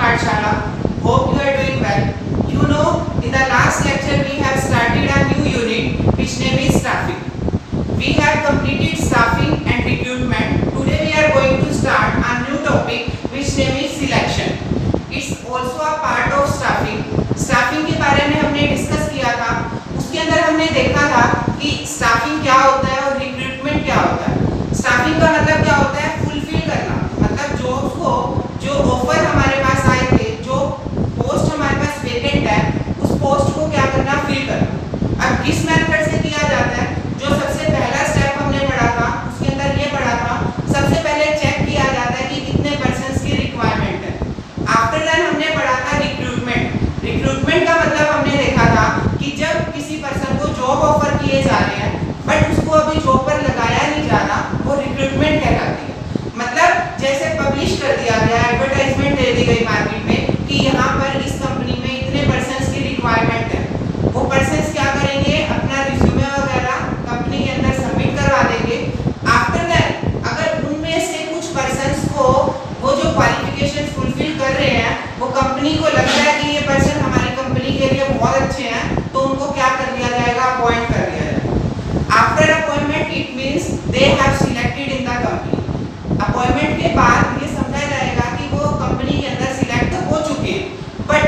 Pathshala. Hope you are doing well. You know, in the last lecture we have started a new unit which name is staffing. We have completed staffing and recruitment. Today we are going to start a new topic which name is selection. It's also a part of staffing. Staffing के बारे में हमने discuss किया था. उसके अंदर हमने देखा था कि स्टाफिंग क्या होता है और रिक्रूटमेंट क्या होता है. स्टाफिंग का मतलब क्या होता है? फुलफिल करना. मतलब जॉब्स को जो ऑफर हमारे पास आए थे, जो पोस्ट हमारे पास वेकेंट है, उस पोस्ट को क्या करना? फिल करना. अब किस मेथड से किया जाता है? जो सबसे पहला स्टेप हमने पढ़ा था उसके अंदर ये पढ़ा था, सबसे पहले चेक किया जाता है कि कितने पर्सन्स की रिक्वायरमेंट है. आफ्टर दैट हमने पढ़ा था रिक्रूटमेंट. रिक्रूटमेंट का मतलब हमने देखा था कि जब किसी पर्सन को जॉब ऑफर किए जा रहे हैं बट उसको अभी जॉब पर लगाया नहीं जा रहा, वो रिक्रूटमेंट कहलाती है. मतलब जैसे पब्लिश कर दिया गया, एडवर्टाइजमेंट दे दी गई मार्केट में कि यहाँ पर इस कंपनी में इतने पर्सन्स की रिक्वायरमेंट है. वो पर्सन्स क्या करेंगे? अपना रिज्यूमे वगैरह कंपनी के अंदर सबमिट करवा देंगे. आफ्टर दैट अगर उनमें से कुछ पर्सन्स को वो जो क्वालिफिकेशन फुलफिल कर रहे हैं, वो कंपनी को लगता है कि ये पर्सन हमारी कंपनी के लिए बहुत अच्छे हैं, तो उनको क्या कर दिया जाएगा? अपॉइंट कर दिया जाएगा. After appointment it means they have selected in the company. Appointment के बाद ये समझा जाएगा कि वो कंपनी के अंदर सिलेक्ट हो चुके हैं. बट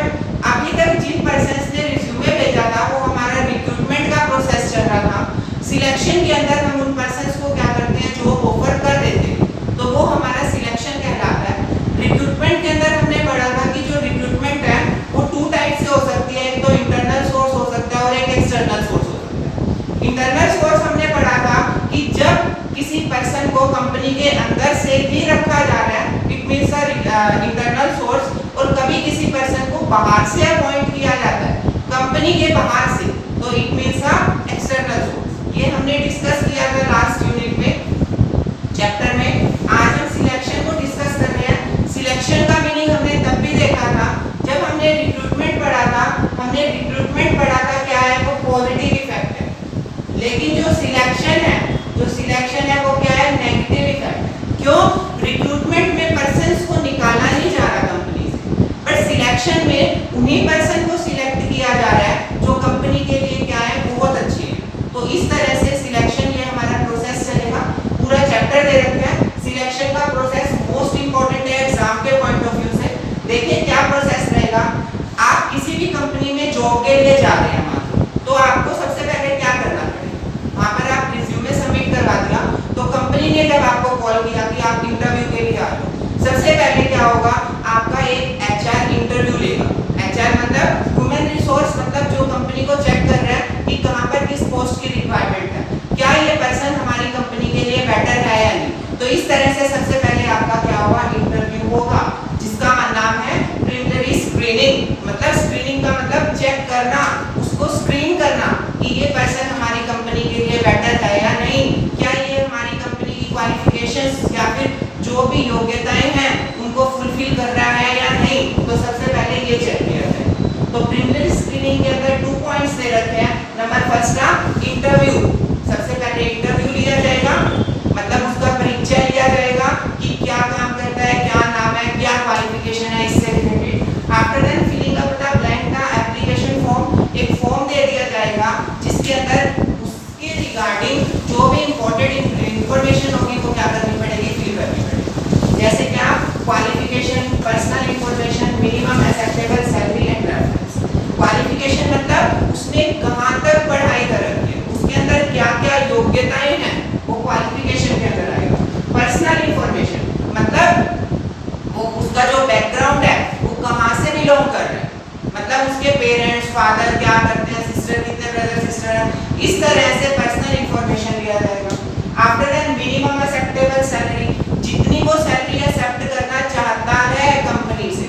अभी तक जिन पर्सन्स ने रिज्यूमे भेजा था वो हमारा रिक्रूटमेंट का प्रोसेस चल रहा था. सिलेक्शन के अंदर हम उन पर्सन्स को क्या करते हैं? जॉब ऑफर कर देते हैं, तो वो हमारा सिलेक्शन कहलाता है. रिक्रूटमेंट के अंदर हमने पढ़ा था कि जो रिक्रूटमेंट है वो टू टाइप से हो सकती है. एक तो इंटरनल सोर्स हो सकता है और एक एक्सटर्नल सोर्स हो सकता है. इंटरनल सोर्स हमने पढ़ा था कि जब किसी पर्सन को कंपनी के अंदर से ही रखा जा रहा है, इट मींस इंटरनल सोर्स. और कभी किसी पर्सन को बाहर से अपॉइंट किया जाता है कंपनी के बाहर से, तो इट मींस एक्सटर्नल सोर्स. ये हमने डिस्कस किया था लास्ट यूनिट में, चैप्टर में. आज हम सिलेक्शन को डिस्कस कर रहे हैं. सिलेक्शन का मीनिंग हमने तब भी देखा था जब हमने रिक्रूटमेंट पढ़ा था. हमने रिक्रूटमेंट पढ़ा था क्या है? वो पॉजिटिव इफेक्ट है. लेकिन जो सिलेक्शन है वो क्या है? Negative effect. क्यों? रिक्रूटमेंट में पर्सन्स को निकाला नहीं जा रहा कंपनी से, बट सिलेक्शन में उन्हीं पर्सन को सिलेक्ट किया जा रहा है जो कंपनी के लिए क्या है? बहुत अच्छे हैं. तो इस तरह से सिलेक्शन ये हमारा प्रोसेस चलेगा. पूरा चैप्टर दे रखा है. सिलेक्शन का प्रोसेस मोस्ट इंपॉर्टेंट है एग्जाम के पॉइंट ऑफ व्यू से. देखिए क्या प्रोसेस रहेगा. आप किसी भी कंपनी में जॉब के लिए जा रहे हैं, तो आपको सबसे पहले क्या करना पड़ेगा? वहां पर आप रिज्यूमे सबमिट करवा दिया, तो कंपनी ने जब आपको कॉल किया कि आप इंटरव्यू के लिए आ रहे हो, सबसे पहले क्या होगा? आपका एक एचआर इंटरव्यू लेगा. एचआर मतलब ह्यूमन रिसोर्स, मतलब जो कंपनी को चेक कर रहा है कि कहां पर किस पोस्ट की रिक्वायरमेंट है, क्या ये पर्सन हमारी कंपनी के लिए बेटर है या नहीं. तो इस तरह से सबसे पहले आपका क्या होगा? इंटरव्यू होगा, जिसका नाम है प्रिलिमिनरी स्क्रीनिंग. मतलब स्क्रीनिंग का मतलब चेक करना, उसको स्क्रीन करना कि ये पर्सन हमारी कंपनी के लिए बेटर है या नहीं, क्या ये हमारी कंपनी की क्वालिफिकेशंस या फिर जो भी योग्यताएं हैं उनको फुलफिल कर रहा है या नहीं. तो सबसे पहले ये चेक किया जाए. तो प्रिलिमिनरी स्क्रीनिंग के अंदर 2 पॉइंट्स दे रखे हैं. नंबर फर्स्ट का इंटरव्यू. सबसे पहले इंटरव्यू लिया जाएगा, मतलब उसका परिचय लिया जाएगा कि क्या काम करता है, क्या नाम है, क्या क्वालिफिकेशन है, इससे related. After then filling up the blank का एप्लीकेशन फॉर्म. एक फॉर्म दे दिया जाएगा जिसके अंदर उसके रिगार्डिंग जो भी इंपॉर्टेंट इंफॉर्मेशन होगी वो क्या करनी पड़ेगी? फिल करनी पड़ेगी. जैसे क्या? Qualification, personal information, minimum acceptable salary and reference. Qualification मतलब उसने कहां तक पढ़ाई कर रखी है, उसके अंदर क्या क्या योग्यताएं हैं, वो क्वालिफिकेशन के अंदर आएगा. पर्सनल इंफॉर्मेशन मतलब वो उसका जो बैकग्राउंड है वो कहां से बिलोंग कर रहा है, मतलब उसके पेरेंट्स, फादर क्या करते हैं, सिस्टर कितने ब्रदर सिस्टर हैं, इस तरह से पर्सनल इंफॉर्मेशन लिया जाएगा. After that minimum acceptable salary. जितनी वो सैलरी एक्सेप्ट करना चाहता है कंपनी से,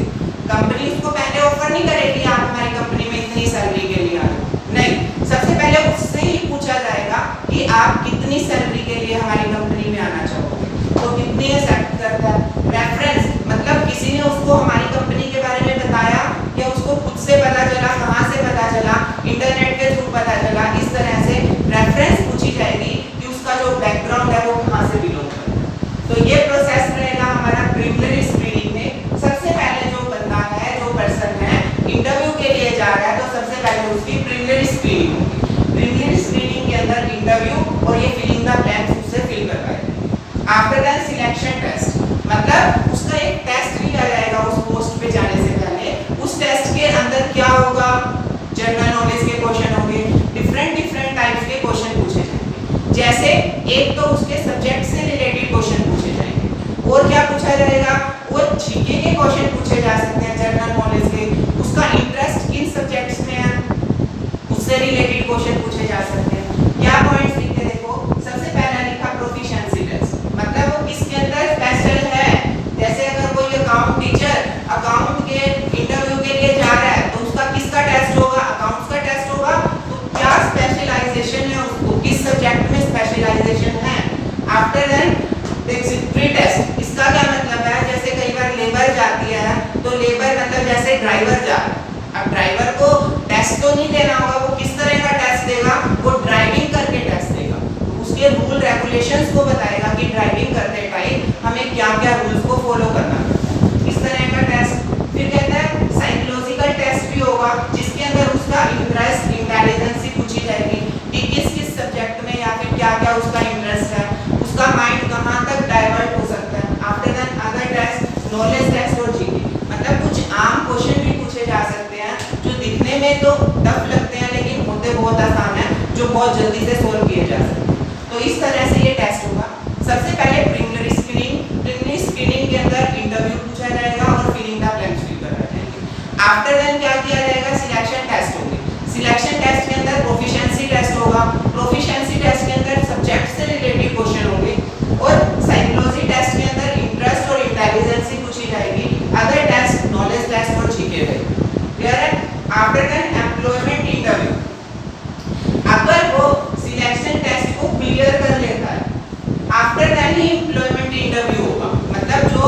कंपनी उसको पहले ऑफर नहीं करेगी आप हमारी कंपनी में इतनी सैलरी के लिए आ रहे हो, नहीं. सबसे पहले उससे ही पूछा जाएगा कि आप कितनी सैलरी के लिए हमारी कंपनी में आना चाहोगे, तो कितनी एक्सेप्ट करता है. रेफरेंस मतलब किसी ने उसको हमारी कंपनी के बारे में बताया या उसको खुद से पता चला, कहां से पता चला, इंटरनेट के थ्रू पता चला. इस तरह से रेफरेंस पूछी जाएगी कि उसका जो बैकग्राउंड है वो कहां से बिलोंग करता है. तो ये प्रोसेस रहेगा हमारा प्रिलिमिनरी स्क्रीनिंग में. सबसे पहले जो बंदा है अंदर क्या होगा, जनरल नॉलेज के क्वेश्चन होंगे, डिफरेंट डिफरेंट टाइप्स के क्वेश्चन पूछे जाएंगे। जैसे एक तो उसके सब्जेक्ट से रिलेटेड क्वेश्चन पूछे जाएंगे, और क्या पूछा जाएगा, वो जीके के क्वेश्चन पूछे जा सकते हैं, जनरल नॉलेज के, उसका इंटरेस्ट किन सब्जेक्ट्स में है उससे रिलेटेड क्वेश्चन पूछे जा सकते हैं। क्या पॉइंट्स लिखे, देखो सबसे पहला लिखा प्रोफिशिएंसी टेस्ट, मतलब वो किसके अंदर स्पेशल है। जैसे अगर कोई अकाउंट टीचर अकाउंट के इंटरव्यू के लिए जा रहा है तो उसका किसका टेस्ट होगा, अकाउंट्स का टेस्ट होगा। तो क्या स्पेशलाइजेशन है, उसको किस सब्जेक्ट में स्पेशलाइजेशन है। आफ्टर देन प्री टेस्ट, इसका क्या मतलब है, जैसे कई बार लेबर जाती है तो लेबर मतलब जैसे ड्राइवर जा रहा है, अब ड्राइवर को टेस्ट तो नहीं देना होगा, वो किस तरह का टेस्ट देगा, वो ड्राइविंग करके टेस्ट देगा, उसके रूल रेगुलेशंस को बताएगा कि ड्राइविंग करते टाइम हमें क्या क्या रूल्स को फॉलो करना है, इस तरह का टेस्ट। फिर कहता है साइकोलॉजिकल टेस्ट भी होगा, जिसके अंदर उसका इंटरेस्ट इंटेलिजेंस पूछी जाएगी कि किस किस सब्जेक्ट में या फिर क्या क्या उसका इंटरेस्ट है, उसका माइंड कहाँ तक डाइवर्ट हो सकता है। After then other test, knowledge test और जीके, मतलब कुछ आम क्वेश्चन भी पूछे जा सकते हैं जो दिखने में तो टफ लगते हैं लेकिन होते बहुत आसान है, जो बहुत जल्दी से सोल्व किए जा सकते हैं। तो इस तरह से ये टेस्ट होगा। सबसे पहले प्रिलिमिनरी स्क्रीनिंग, प्रिलिमिनरी स्क्रीनिंग के अंदर इंटरव्यू पूछा जाएगा और फिलिंग द ब्लैंक्स फिल करना जाएंगे। आफ्टर देन क्या किया जाएगा, सिलेक्शन टेस्ट होंगे। सिलेक्शन टेस्ट के अंदर प्रोफिशिएंसी टेस्ट होगा, प्रोफिशिएंसी टेस्ट के अंदर सब्जेक्ट से रिलेटेड क्वेश्चन होंगे, और साइकोलॉजी टेस्ट के अंदर इंटरेस्ट और इंटेलिजेंस पूछी जाएगी। अदर टेस्ट नॉलेज टेस्ट और जीके रहेगी। क्लियर है। आफ्टर देन एम्प्लॉयमेंट इंटरव्यू, अगर वो सिलेक्शन टेस्ट को क्लियर कर लेता है, आफ्टर देन ही एम्प्लॉयमेंट इंटरव्यू होगा, मतलब जो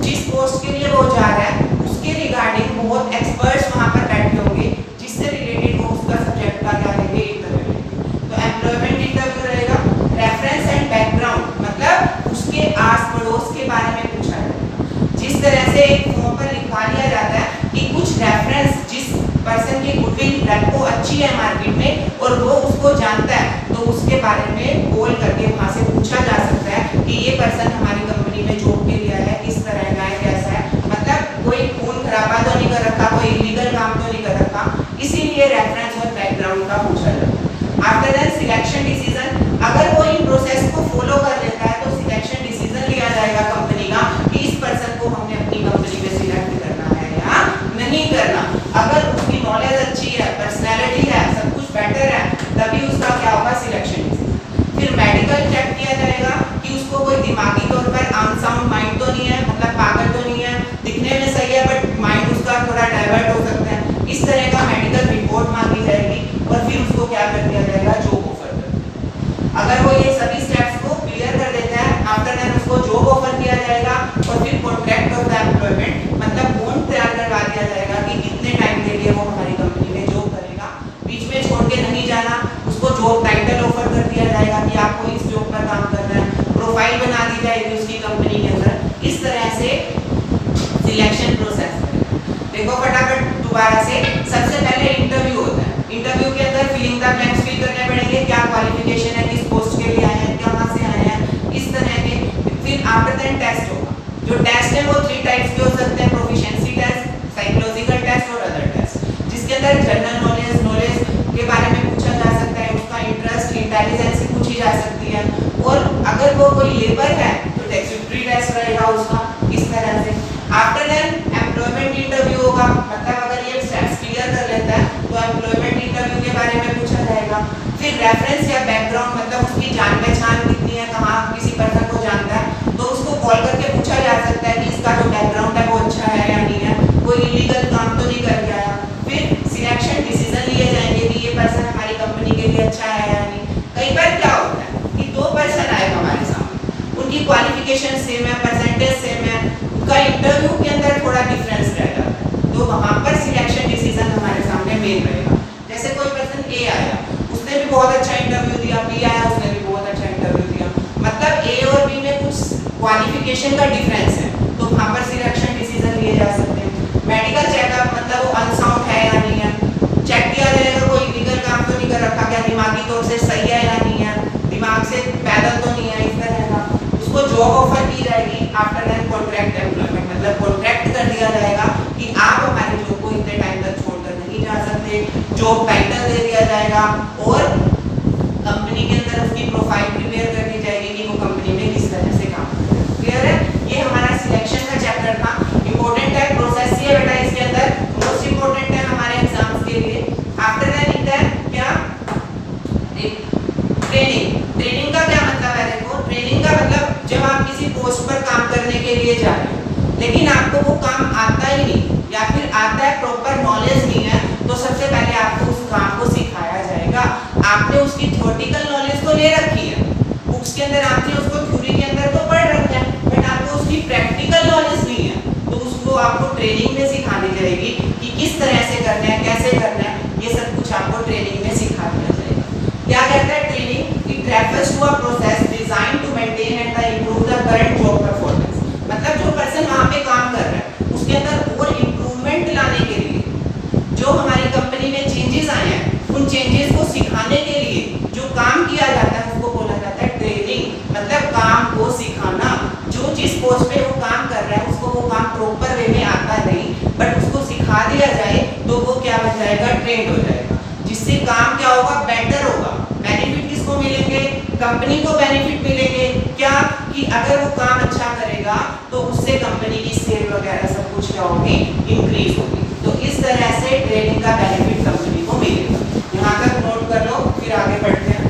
जिस पोस्ट के लिए वो जा रहा है उसके रिगार्डिंग बहुत एक्सपर्ट्स वहां पर बैठे होंगे, जिससे रिलेटेड वो उसका सब्जेक्ट का क्या लेंगे, इंटरव्यू लेंगे। तो एम्प्लॉयमेंट इंटरव्यू रहेगा। रेफरेंस एंड बैकग्राउंड, मतलब उसके आस पड़ोस के बारे में पूछा जाएगा। जिस तरह से एक फॉर्म पर लिखवा लिया जाता है कि कुछ रेफरेंस, जिस पर्सन की गुडविल रैंको अच्छी है मार्केट में और वो उसको जानता है, तो उसके बारे में बोल करके वहां से पूछा जा सकता है कि ये पर्सन हमारी कंपनी में जॉब के लिए है, किस तरह का है, कैसा है, मतलब कोई खून खराबा तो नहीं कर रखा, कोई इलीगल काम तो नहीं कर रखा, इसीलिए रेफरेंस और बैकग्राउंड का पूछा जाता है। आफ्टर दैट सिलेक्शन डिसीजन, अगर वो इन प्रोसेस को फॉलो कर लेता है तो सिलेक्शन डिसीजन लिया जाएगा कंपनी का कि इस पर्सन को हमने अपनी कंपनी में सिलेक्ट करना है या नहीं करना। अगर उसकी नॉलेज अच्छी है, पर्सनैलिटी है, सब कुछ बेटर है, तभी उसका क्या होगा, सिलेक्शन डिसीजन। फिर मेडिकल चेक किया जाएगा कि उसको कोई दिमागी तौर पर अनसाउंड माइंड तो नहीं है, मतलब पागल तो नहीं है, दिखने में सही है बट माइंड उसका थोड़ा डाइवर्ट हो सकता है, इस तरह का मेडिकल रिपोर्ट मांगी जाएगी। और फिर उसको क्या कर दिया जाएगा, जॉब ऑफर कर दिया। अगर वो ये सभी स्टेप्स को क्लियर कर देता है, आफ्टर दैट उसको जॉब ऑफर किया जाएगा और फिर कॉन्ट्रैक्ट ऑफ द एम्प्लॉयमेंट, मतलब बॉन्ड तैयार करवा दिया जाएगा कि कितने टाइम के लिए वो हमारी कंपनी में जॉब करेगा, बीच में छोड़ के नहीं जाना। उसको जॉब टाइटल ऑफर कर दिया जाएगा कि आपको इस जॉब पर काम करना है, प्रोफाइल बना दी जाएगी उसकी कंपनी के अंदर। इस तरह से सिलेक्शन प्रोसेस। देखो फटाफट दोबारा से, सबसे पहले इंटरव्यू होता है। इंटरव्यू के अंदर फिलिंग द ब्लैंक्स फिल करने पड़ेंगे, क्या क्वालिफिकेशन है, किस पोस्ट के लिए आए हैं, कहां से आए हैं, इस तरह के। फिर आफ्टर दैट टेस्ट होगा। जो टेस्ट है वो 3 टाइप्स के हो सकते हैं, प्रोफिशिएंसी टेस्ट, साइकोलॉजिकल टेस्ट और अदर टेस्ट, जिसके अंदर जनरल नॉलेज के बारे में पूछा जा सकता है, उसका इंटरेस्ट, इंटेलिजेंस पूछी जा सकती है, और अगर वो कोई लेबर है तो टेक्निकल टेस्ट रहेगा उसका, इस तरह से। आफ्टर दैट एम्प्लॉयमेंट इंटरव्यू होगा, मतलब अगर ये स्टेप्स क्लियर कर लेता है तो एम्प्लॉयमेंट इंटरव्यू के बारे में पूछा जाएगा। फिर रेफरेंस या बैकग्राउंड, मतलब उसकी जान पहचान कितनी है, कहाँ किसी पर्सन को जानता है, तो उसको कॉल करके पूछा जा सकता है कि इसका जो बैकग्राउंड है वो अच्छा है या नहीं है, कोई इलीगल काम तो नहीं करके आया। फिर सिलेक्शन डिसीजन लिए जाएंगे कि ये पर्सन हमारी कंपनी के लिए अच्छा है या नहीं। कई बार क्या होता है कि 2 पर्सन आए हमारे सामने, उनकी क्वालिफिकेशन सेम है, परसेंटेज सेम है, उनका इंटरव्यू के अंदर थोड़ा डिफरेंस रहेगा, तो वहां पर सिलेक्शन डिसीजन हमारे सामने मेन रहेगा। जैसे कोई पर्सन ए आया, उसने भी बहुत अच्छा इंटरव्यू दिया, बी आया, उसने भी बहुत अच्छा इंटरव्यू जॉब टाइटल दे दिया जाएगा और कंपनी के अंदर उसकी प्रोफाइल प्रिपेयर कर दी जाएगी कि वो कंपनी में किस तरह से काम कर रहा है। क्लियर है? ये हमारा सिलेक्शन का चैप्टर था। इंपॉर्टेंट है, प्रोसेस ही है बेटा इसके अंदर, मोस्ट इंपॉर्टेंट है हमारे एग्जाम्स के लिए। आफ्टर दैट इधर क्या ट्रेनिंग। ट्रेनिंग का क्या मतलब है? देखो, ट्रेनिंग का मतलब जब आप किसी पोस्ट पर काम करने के लिए जा रहे हो लेकिन आपको वो काम आता ही नहीं या फिर आता है प्रॉपर नॉलेज नहीं है, तो सबसे पहले आपको उस काम को सिखाया जाएगा। आपने उसकी थ्योरेटिकल नॉलेज तो ले रखी है, बुक्स के अंदर आपने उसको थ्योरी के अंदर तो पढ़ रखा है, बट आपको उसकी प्रैक्टिकल नॉलेज नहीं है, तो उसको आपको ट्रेनिंग में सिखानी जाएगी कि किस तरह से करना है, कैसे करना है, ये सब कुछ आपको ट्रेनिंग में सिखा दिया जाएगा। क्या कहता है training? It refers to a process designed to maintain and improve the current job performance. मतलब जो पर्सन वहां पे काम कर रहा है उसके अंदर और इंप्रूवमेंट लाने के लिए जो हमारी कंपनी में चेंजेस आए हैं, उन चेंजेस को सिखाने के लिए जो काम किया जाता है उसको बोला जाता है ट्रेनिंग। मतलब काम को सिखाना। जो जिस पोस्ट पे वो काम कर रहा है उसको वो काम प्रॉपर वे में आता नहीं, बट उसको सिखा दिया जाए तो वो क्या बन जाएगा? ट्रेंड हो जाएगा, जिससे काम क्या होगा? बेटर होगा। बेनिफिट किसको मिलेंगे? कंपनी को बेनिफिट मिलेंगे। क्या कि अगर वो काम अच्छा करेगा तो उससे कंपनी की सेल वगैरह सब कुछ क्या होगी? इंक्रीज होगी। तो इस तरह से ट्रेनिंग का बेनिफिट कंपनी को मिलेगा। यहाँ तक नोट कर लो, फिर आगे बढ़ते हैं।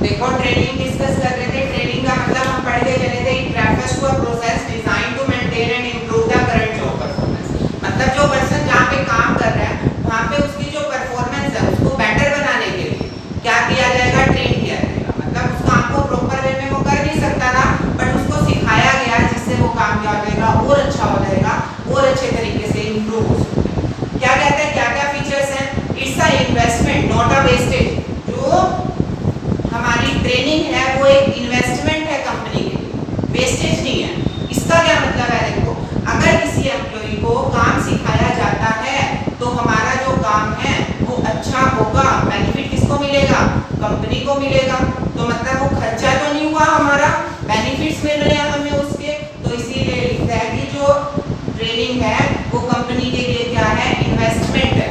देखो, ट्रेनिंग डिस्कस कर रहे थे। ट्रेनिंग का मतलब हम पढ़ के चले थे, it refers to a process designed to maintain and improve the current job performance. मतलब जो पर्सन जहाँ पे काम कर रहा है वहाँ पे उसकी जो परफॉर्मेंस है उसको बेटर बनाने के लिए क्या किया जाएगा? ट्रेन किया जाएगा। मतलब उस काम को प्रॉपर वे में वो कर नहीं सकता था, बट उसको सिखाया गया जिससे वो काम क्या हो जाएगा? और अच्छा हो जाएगा और अच्छे तरीके से इंप्रूव हो सकता है। क्या कहते हैं? क्या क्या फीचर्स हैं? It's a investment not a wastage. जो हमारी ट्रेनिंग है वो एक इन्वेस्टमेंट है कंपनी के लिए, वेस्टेज नहीं है। इसका क्या मतलब है? देखो, अगर किसी एम्प्लॉय को काम सिखाया जाता है तो हमारा जो काम है वो अच्छा होगा। बेनिफिट किसको मिलेगा? कंपनी को मिलेगा। तो मतलब वो खर्चा तो नहीं हुआ, हमारा बेनिफिट्स मिल रहे हैं हमें उसके। तो इसीलिए लिखता है कि जो ट्रेनिंग है वो कंपनी के लिए क्या है? इन्वेस्टमेंट है,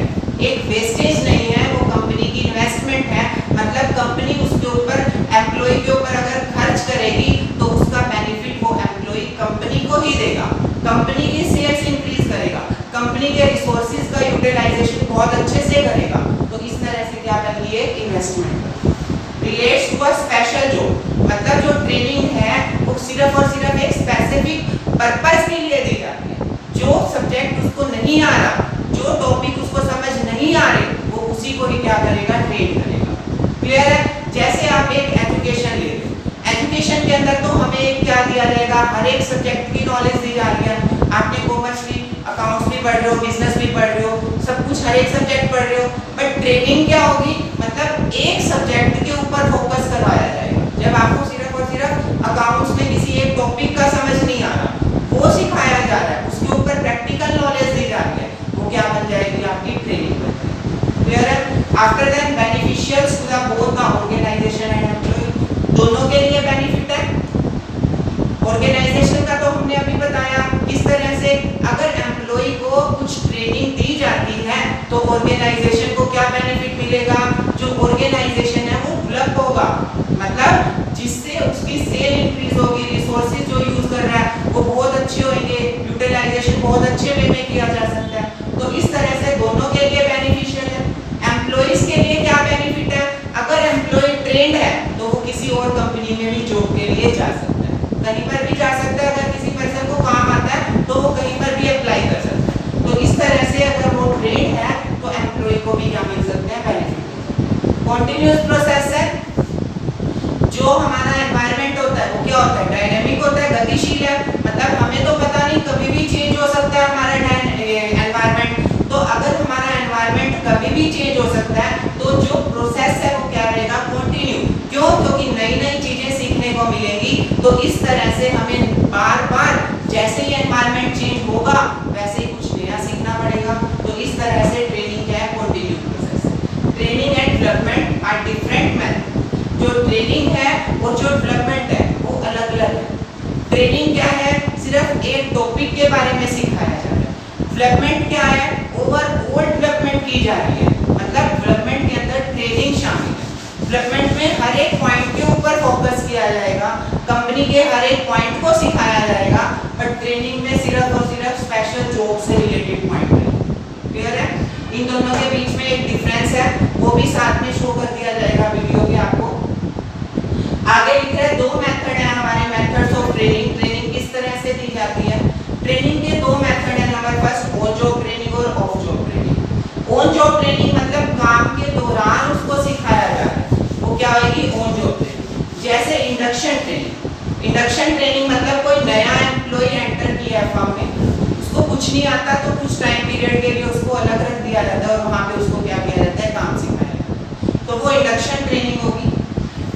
एक वेस्टेज नहीं है, वो कंपनी की इन्वेस्टमेंट है। मतलब कंपनी उसके ऊपर, एम्प्लॉय के ऊपर अगर खर्च करेगी तो उसका बेनिफिट वो एम्प्लॉय कंपनी को ही देगा। कंपनी की सेल्स इंक्रीज करेगा, कंपनी के रिसोर्सेज का यूटिलाइजेशन बहुत अच्छे से करेगा। तो इस तरह से क्या कर लिए? Investment. Relates to a special job. मतलब जो ट्रेनिंग है वो सिर्फ और सिर्फ एक स्पेसिफिक पर्पस के लिए दी जाती है। जो सब्जेक्ट उसको नहीं आ रहा, जो टॉपिक उसको समझ नहीं आ रहे, वो उसी को ही क्या करेगा? ट्रेन करेगा। क्लियर है? जैसे आप एक एजुकेशन ले रहे हो, एजुकेशन के अंदर तो हमें एक क्या दिया जाएगा? हर एक सब्जेक्ट की नॉलेज दी जा रही है। आपने कॉमर्स भी, अकाउंट्स भी पढ़ रहे हो, बिजनेस भी पढ़ रहे हो, सब कुछ हर एक सब्जेक्ट पढ़ रहे हो, बट ट्रेनिंग क्या होगी? मतलब एक सब्जेक्ट के ऊपर फोकस करवाया जाएगा। जब आपको सिर्फ और सिर्फ अकाउंट्स में किसी एक टॉपिक का समझ नहीं आ रहा, वो सिखाया जा रहा है, उसके ऊपर प्रैक्टिकल नॉलेज दी जा रही है, वो क्या बन जाएगी? आपकी ट्रेनिंग बन जाएगी। क्लियर है? After that beneficial to the both the organisation and employ. दोनों के लिए बेनिफिट है। ऑर्गेनाइजेशन का तो हमने अभी बताया किस तरह से अगर एम्प्लॉय को कुछ ट्रेनिंग दी जाती है तो ऑर्गेनाइजेशन को क्या बेनिफिट मिलेगा? जो ऑर्गेनाइजेशन है वो डेवलप होगा, मतलब जिससे और जो डेवलपमेंट है वो अलग अलग है। ट्रेनिंग क्या है, सिर्फ एक टॉपिक के बारे में सिखाया जा रहा है। डेवलपमेंट क्या है, ओवरऑल डेवलपमेंट की जा रही है, मतलब डेवलपमेंट के अंदर ट्रेनिंग शामिल है। डेवलपमेंट में हर एक पॉइंट के ऊपर फोकस किया जाएगा, कंपनी के हर एक पॉइंट को सिखाया जाएगा, बट ट्रेनिंग में सिर्फ और सिर्फ स्पेशल जॉब से रिलेटेड पॉइंट है। क्लियर है? इन दोनों के बीच में एक डिफरेंस है, वो भी साथ में शो कर दिया जाएगा वीडियो के आपको। आगे लिख रहे हैं दो मेथड है हमारे, मेथड्स ऑफ ट्रेनिंग। ट्रेनिंग किस तरह से दी जाती है? ट्रेनिंग के दो मेथड है। Number first on job training और off job training. On job training मतलब काम के दौरान उसको सिखाया जा रहा है, वो क्या होगी? On job training. जैसे इंडक्शन ट्रेनिंग। इंडक्शन ट्रेनिंग मतलब कोई नया एम्प्लॉय एंटर किया है फर्म में, उसको कुछ नहीं आता तो कुछ टाइम पीरियड के लिए उसको अलग रख दिया जाता है और वहां पे उसको क्या किया जाता है? काम सिखाया जाता है, तो वो इंडक्शन ट्रेनिंग होगी।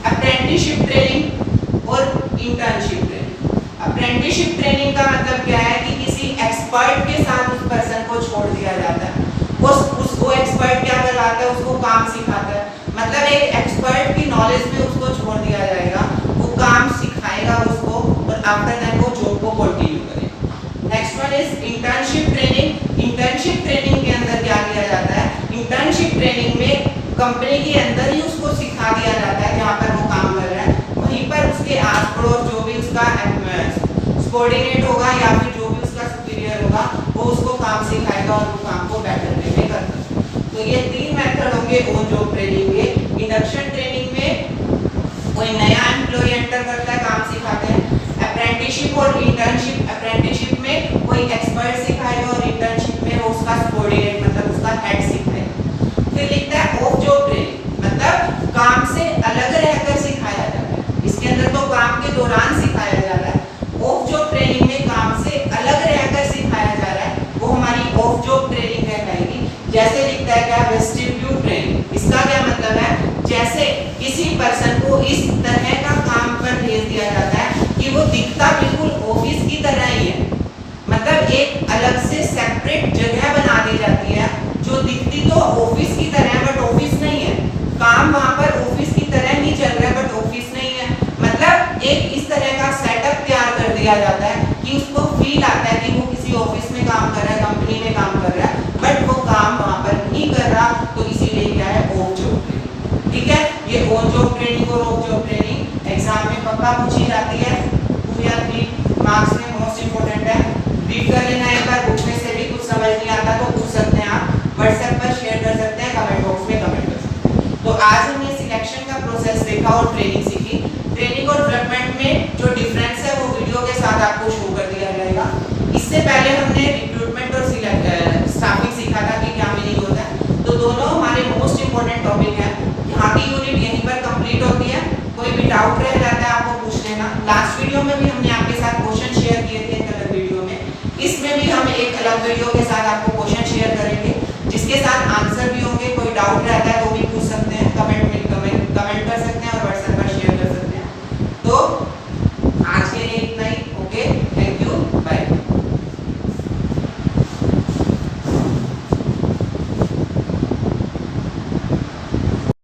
अप्रेंटिसशिप ट्रेनिंग और इंटर्नशिप ट्रेनिंग। अप्रेंटिसशिप ट्रेनिंग का मतलब क्या है कि किसी एक्सपर्ट के साथ उस पर्सन को छोड़ दिया जाता है, उसको एक्सपर्ट क्या करवाता है? उसको काम सिखाता है, मतलब एक एक्सपर्ट की नॉलेज में उसको छोड़ दिया जाएगा, वो काम सिखाएगा उसको और आफ्टर दैट वो जॉब को कंटिन्यू करेगा। Next one is internship training. Internship training के अंदर क्या किया जाता है? इंटर्नशिप ट्रेनिंग में कंपनी के अंदर ही उसको सिखा दिया जाता है, जहाँ पर वो काम कर रहा है वहीं पर उसके आस पड़ोस जो भी उसका सबऑर्डिनेट होगा या फिर जो भी उसका सुपीरियर होगा वो उसको काम सिखाएगा और वो काम को बेटर वे में करता है। तो ये तीन मेथड होंगे ऑन जॉब ट्रेनिंग के। इंडक्शन ट्रेनिंग में कोई नया एम्प्लॉय एंटर करता है, काम सिखाते हैं। अप्रेंटिसशिप और इंटर्नशिप, अप्रेंटिसशिप में कोई एक्सपर्ट सिखाएगा और इंटर्नशिप में वो उसका सबऑर्डिनेट मतलब उसका हेड सिखाएगा। फिर लिखता है ऑफ जॉब ट्रेनिंग, मतलब काम से अलग रहकर सिखाया जाता है। इसके अंदर तो काम के दौरान सिखाया जा रहा है, ऑफ जॉब ट्रेनिंग में काम से अलग रहकर सिखाया जा रहा है, वो हमारी ऑफ जॉब ट्रेनिंग कहलाएगी। जैसे लिखता है क्या? Vestibule training. इसका क्या मतलब है? जैसे किसी पर्सन को इस तरह का काम पर भेज दिया जाता है कि वो दिखता बिल्कुल ऑफिस की तरह ही है, मतलब एक अलग से सेपरेट जगह बना दी जाती है जो दिखती तो ऑफिस की तरह है बट ऑफिस नहीं है। काम वहां पर ऑफिस की तरह ही चल रहा है बट ऑफिस नहीं है, मतलब एक इस तरह का सेटअप तैयार कर दिया जाता है कि उसको फील आता है कि वो किसी ऑफिस में काम कर रहा है, कंपनी में काम कर रहा है, बट वो काम वहां पर नहीं कर रहा, तो इसीलिए क्या है? Of job training. ठीक है, ये ऑन जॉब ट्रेनिंग और ऑफ जॉब ट्रेनिंग एग्जाम में पक्का पूछी जाती है, 2 या 3 मार्क्स में मोस्ट इंपोर्टेंट है। रीड कर लेना एक बार, बुक में से भी कुछ समझ नहीं आता तो पूछ सकते हैं आप, व्हाट्सएप पर शेयर कर सकते हैं, कमेंट बॉक्स में कमेंट कर सकते हैं। तो आज हमने सिलेक्शन का प्रोसेस देखा और ट्रेनिंग सीखी। ट्रेनिंग और डेवलपमेंट में जो डिफरेंस है वो वीडियो के साथ आपको शो कर दिया जाएगा। इससे पहले हमने रिक्रूटमेंट और स्टाफिंग सीखा था कि क्या मीनिंग होता है, तो दोनों हमारे मोस्ट इंपोर्टेंट टॉपिक है। यहाँ की यूनिट यहीं पर कंप्लीट होती है, कोई भी डाउट रह जाता है आपको पूछ लेना। लास्ट वीडियो में भी हमने आपके साथ क्वेश्चन शेयर किए थे एक अलग वीडियो में, इसमें भी हम एक अलग वीडियो के साथ आपको क्वेश्चन शेयर करेंगे जिसके साथ आंसर भी होंगे। कोई डाउट रहता है